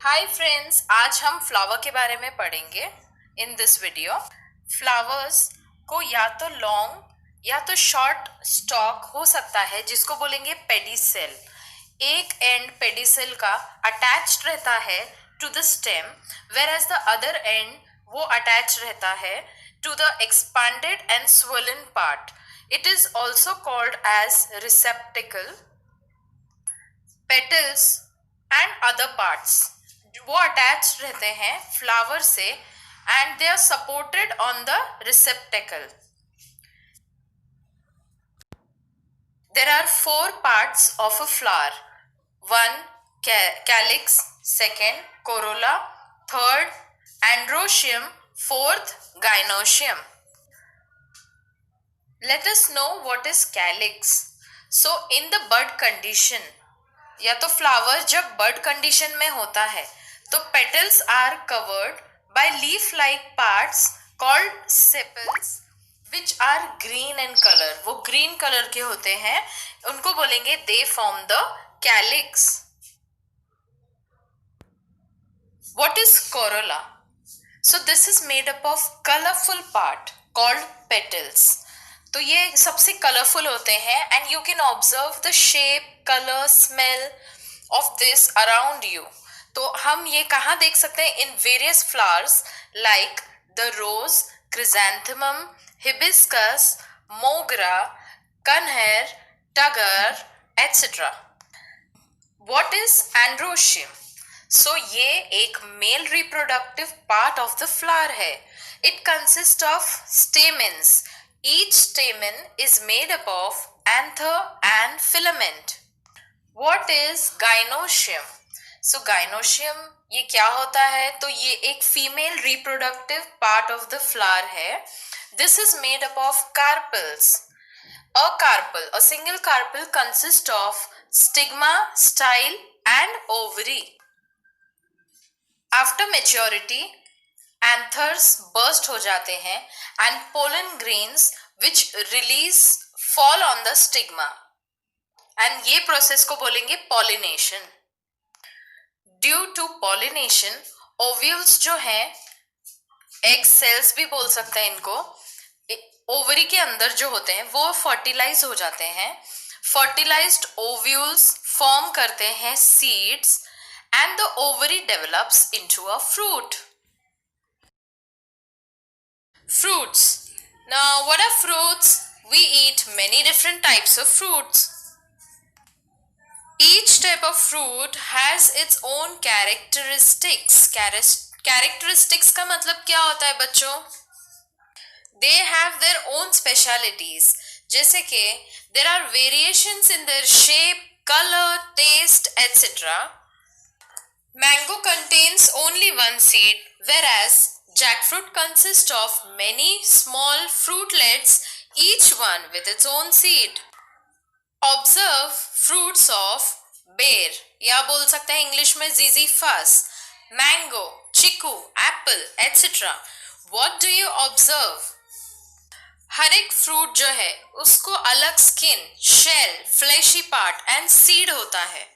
Hi friends, आज हम flower के बारे में पढ़ेंगे इन दिस वीडियो। फ्लावर्स को या तो लॉन्ग या तो शॉर्ट स्टॉक हो सकता है, जिसको बोलेंगे पेडिसेल। एक एंड पेडिसेल का अटैच्ड रहता है to the stem, whereas the other end वो अटैच रहता है to the expanded end swollen part. It is also called as receptacle. Petals and other parts वो अटैच रहते हैं फ्लावर से and they are supported on the receptacle. There are 4 parts of a flower. 1 calyx, 2nd corolla, 3rd androecium, 4th gynoecium. Let us know what is calyx. So in the bud condition, या तो flower जब बड condition में होता है तो petals are covered by leaf like parts called sepals which are green in colour. वो green colour के होते हैं, उनको बोलेंगे they form the calyx. What is corolla? So this is made up of colourful part called petals. तो ये सबसे colourful होते हैं and you can observe the shape, colour, smell of this around you. तो हम ये कहाँ देख सकते हैं? In various flowers like the rose, chrysanthemum, hibiscus, mogra, kaner, tagar etcetera. What is androecium? So ये एक male reproductive part of the flower है। It consist of stamens. Each stamen is made up of anther and filament. What is gynoecium? So gynoecium ये क्या होता है? तो ये एक female reproductive part of the flower है. This is made up of carpels. A carpel, a single carpel consists of stigma, style and ovary. After maturity, anthers burst हो जाते हैं and pollen grains which release fall on the stigma and ये process को बोलेंगे pollination. Due to pollination, ovules जो हैं, egg cells भी बोल सकते हैं इनको, ओवरी के अंदर जो होते हैं वो फर्टिलाइज हो जाते हैं. फर्टिलाइज्ड ओव्यूल्स फॉर्म करते हैं seeds and the ovary develops into a fruit. Fruits. Now, what are fruits? We eat many different types of fruits. Each type of fruit has its own characteristics. Characteristics का मतलब क्या होता है बच्चों? They have their own specialities. जैसे कि there are variations in their shape, color, taste, etc. Mango contains only one seed, whereas jackfruit consists of many small fruitlets, each one with its own seed. Observe fruits of bear, या बोल सकते हैं English में ziziphus, mango, chiku, apple, etc. What do you observe? हर एक fruit जो है उसको अलग skin, shell, fleshy part and seed होता है.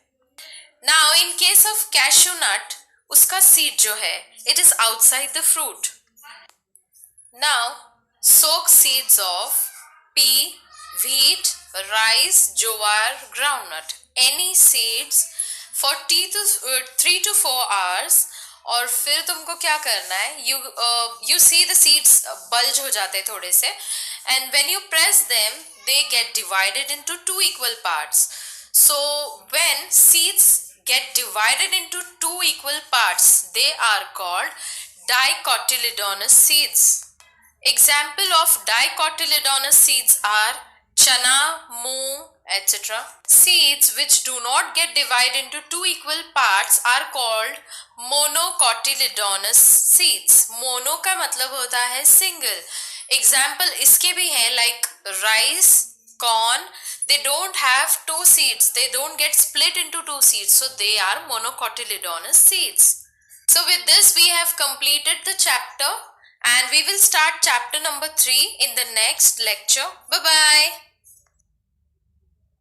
Now, in case of cashew nut, उसका seed जो है, it is outside the fruit. Now, soak seeds of pea, wheat, rice, jowar, groundnut, any seeds for 3 to 4 hours. और फिर तुमको क्या करना है? You see the seeds bulge हो जाते हैं थोड़े से, and when you press them, they get divided into 2 equal parts. So, when seeds get divided into 2 equal parts, they are called dicotyledonous seeds. Example of dicotyledonous seeds are chana, moong, etc. Seeds which do not get divided into 2 equal parts are called monocotyledonous seeds. Mono का मतलब होता है single. Example इसके भी हैं like rice, corn. They don't have 2 seeds. They don't get split into 2 seeds. So they are monocotyledonous seeds. So with this we have completed the chapter and we will start chapter number 3 in the next lecture. Bye bye.